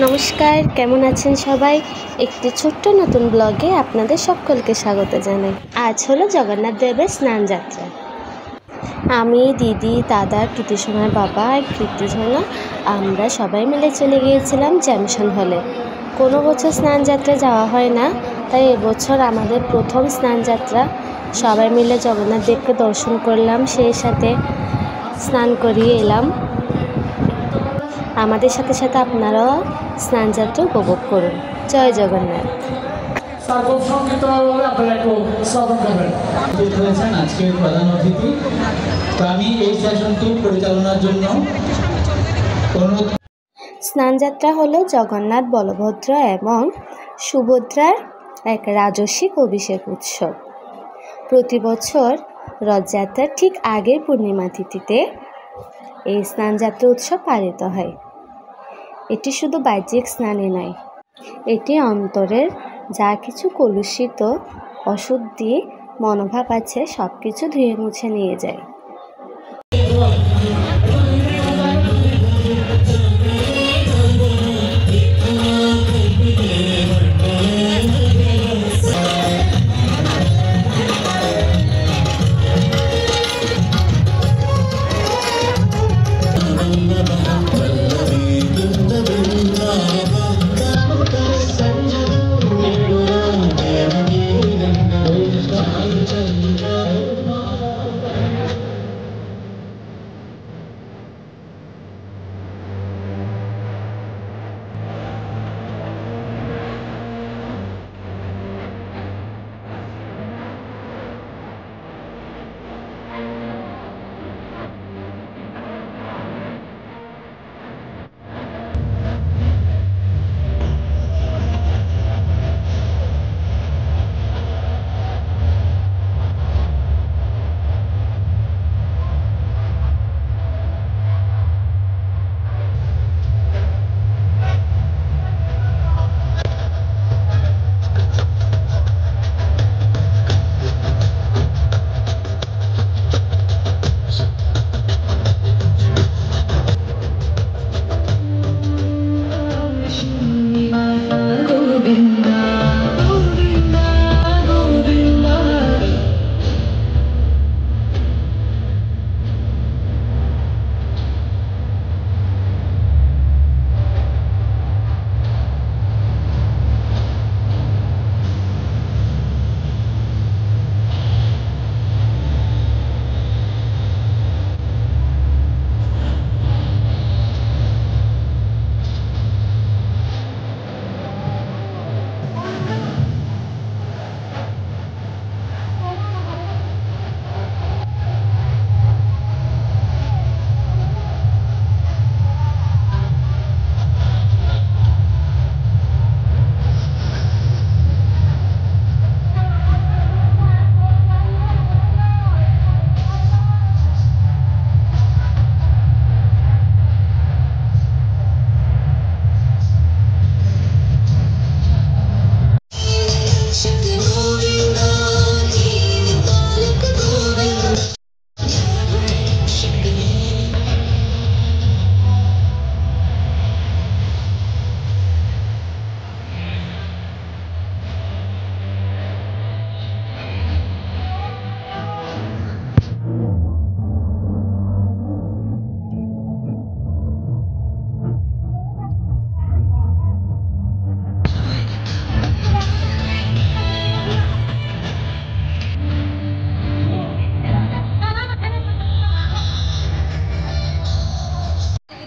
নমস্কার, কেমন আছেন সবাই? একটি ছোট্ট নতুন ব্লগে আপনাদের সকলকে স্বাগত জানাই। আজ হলো জগন্নাথ দেবের স্নান যাত্রা। আমি, দিদি, দাদা, কৃতিসোনার বাবা আর কৃতিসোনা আমরা সবাই মিলে চলে গিয়েছিলাম জ্যামশন হলে। কোনো বছর স্নান যাত্রা যাওয়া হয় না, তাই এবছর আমাদের প্রথম স্নান যাত্রা। সবাই মিলে জগন্নাথ দেবকে দর্শন করলাম, সেই সাথে স্নান করিয়ে এলাম। আমাদের সাথে সাথে আপনারাও স্নান যাত্রা উপভোগ করুন। জয় জগন্নাথ। আজকের প্রধান অতিথি, তো আমি এই সেশনটি পরিচালনার জন্য স্নান যাত্রা হলো জগন্নাথ, বলভদ্র এবং সুভদ্রার এক রাজস্বিক অভিষেক উৎসব। প্রতি বছর রথযাত্রার ঠিক আগের পূর্ণিমা তিথিতে এই স্নানযাত্রা উৎসব পালিত হয়। এটি শুধু বাহ্যিক স্নানই নয়, এটি অন্তরের যা কিছু কলুষিত অশুদ্ধি মনোভাব আছে সব কিছু ধুয়ে মুছে নিয়ে যায়।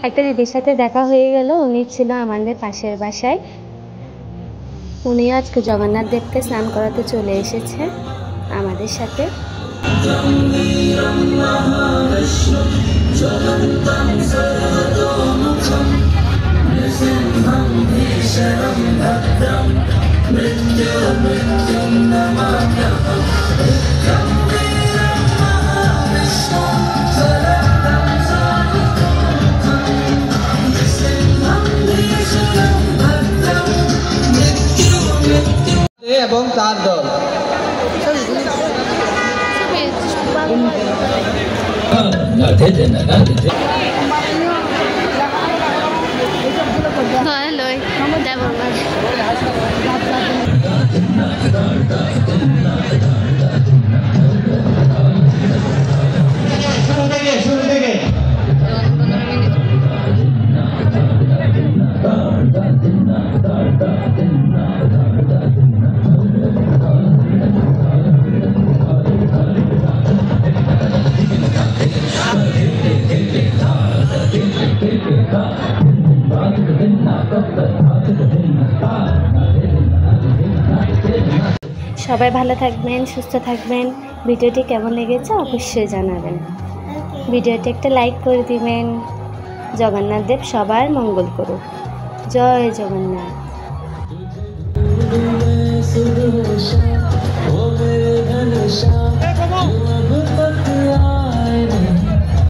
একটা দিদির সাথে দেখা হয়ে গেল, উনি ছিল আমাদের পাশের বাসায়। উনি আজকে জগন্নাথ দেবকে স্নান করাতে চলে এসেছে আমাদের সাথে। এবং তার দল হ্যালো। শুরু থেকে সবাই ভালো থাকবেন, সুস্থ থাকবেন। ভিডিওটি কেমন লেগেছে অবশ্যই জানাবেন। ভিডিওটি একটা লাইক করে দিবেন। জগন্নাথ দেব সবার মঙ্গল করুক। জয় জগন্নাথ।